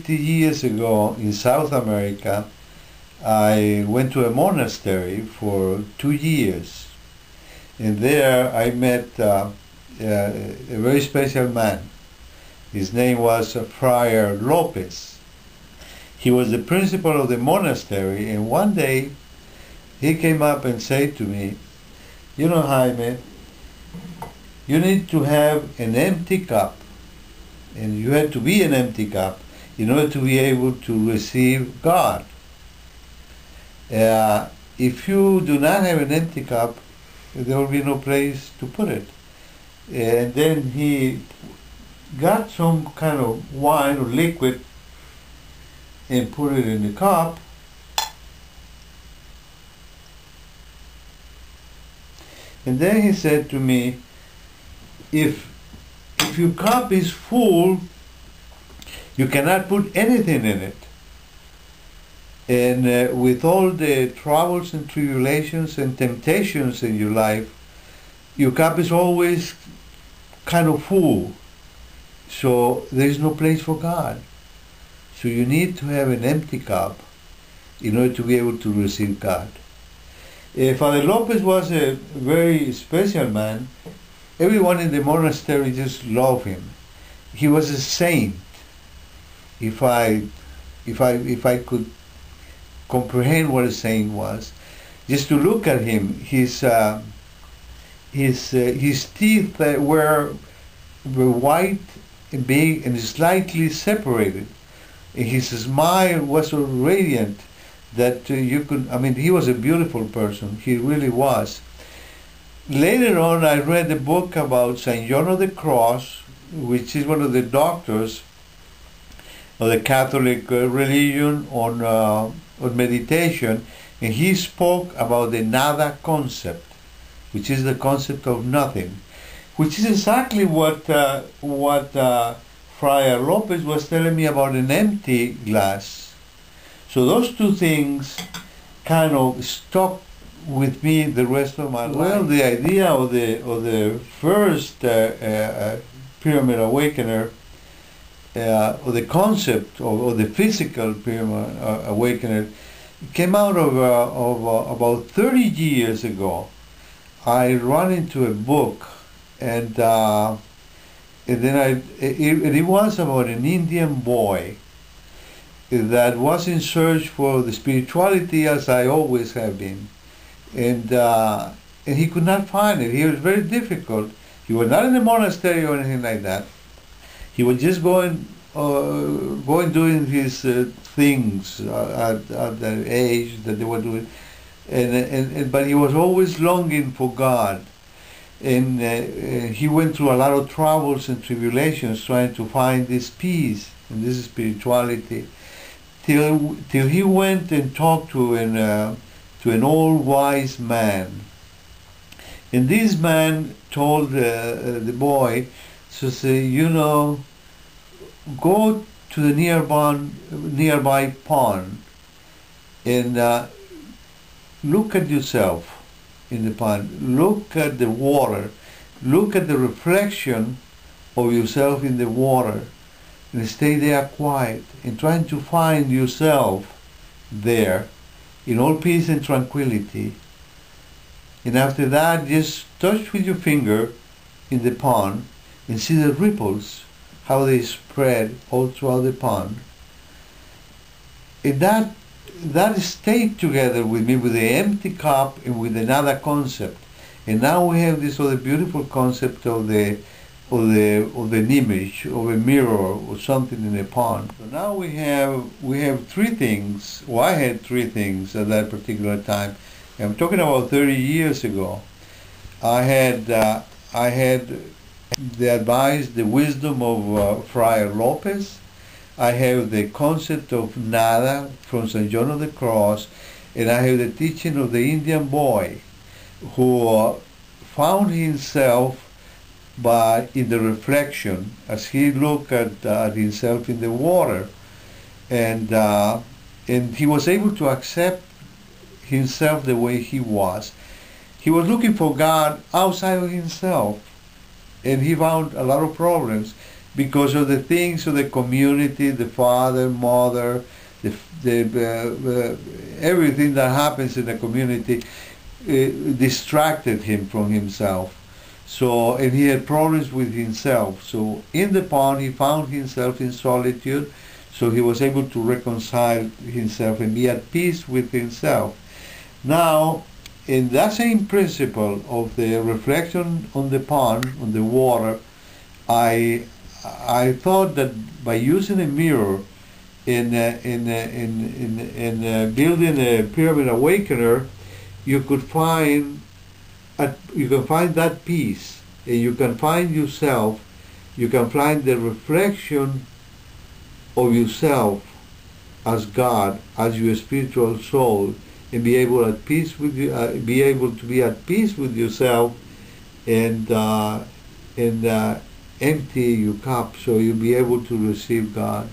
50 years ago in South America, I went to a monastery for 2 years. And there I met a very special man. His name was Friar Lopez. He was the principal of the monastery, and one day he came up and said to me, "You know, Jaime, you need to have an empty cup, and you have to be an empty cup in order to be able to receive God. If you do not have an empty cup, there will be no place to put it." And then he got some kind of wine or liquid and put it in the cup. And then he said to me, if your cup is full, you cannot put anything in it. And with all the troubles and tribulations and temptations in your life, your cup is always kind of full. So there is no place for God. So you need to have an empty cup in order to be able to receive God. Father Lopez was a very special man. Everyone in the monastery just loved him. He was a saint. If I could comprehend what a saint was, just to look at him, his teeth were white and big and slightly separated. And his smile was so radiant that you could, he was a beautiful person. He really was. Later on, I read a book about St. John of the Cross, which is one of the doctors of the Catholic religion on meditation, and he spoke about the nada concept, which is the concept of nothing, which is exactly what Friar Lopez was telling me about an empty glass. So those two things kind of stuck with me the rest of my life. Well, the idea of the first Pyramid Awakener, or the concept of the physical Pyramid Awakener, came out of about 30 years ago. I ran into a book, and then it was about an Indian boy that was in search for the spirituality, as I always have been, and he could not find it. He was very difficult. He was not in a monastery or anything like that. He was just going doing his things at the age that they were doing, but he was always longing for God. And he went through a lot of troubles and tribulations trying to find this peace and this spirituality, till he went and talked to an old wise man. And this man told the boy, to say, you know, go to the nearby pond and look at yourself in the pond. Look at the water. Look at the reflection of yourself in the water, and stay there quiet and trying to find yourself there in all peace and tranquility. And after that, just touch with your finger in the pond and see the ripples, how they spread all throughout the pond. And that stayed together with me, with the empty cup and with another concept. And now we have this other beautiful concept of an image, of a mirror or something in a pond. So now we have three things. Well, I had three things at that particular time. I'm talking about 30 years ago. I had the advice, the wisdom of Friar Lopez. I have the concept of nada from St. John of the Cross, and I have the teaching of the Indian boy who found himself in the reflection as he looked at himself in the water, and he was able to accept himself the way he was. He was looking for God outside of himself, and he found a lot of problems because of the things of the community, the father, mother, everything that happens in the community distracted him from himself. So, and he had problems with himself. So in the pond he found himself in solitude, so he was able to reconcile himself and be at peace with himself. Now, in that same principle of the reflection on the pond, on the water, I thought that by using a mirror in building a pyramid awakener, you can find that peace, and you can find yourself, you can find the reflection of yourself as God, as your spiritual soul, and be able at peace with you, be able to be at peace with yourself, and empty your cup, so you'll be able to receive God.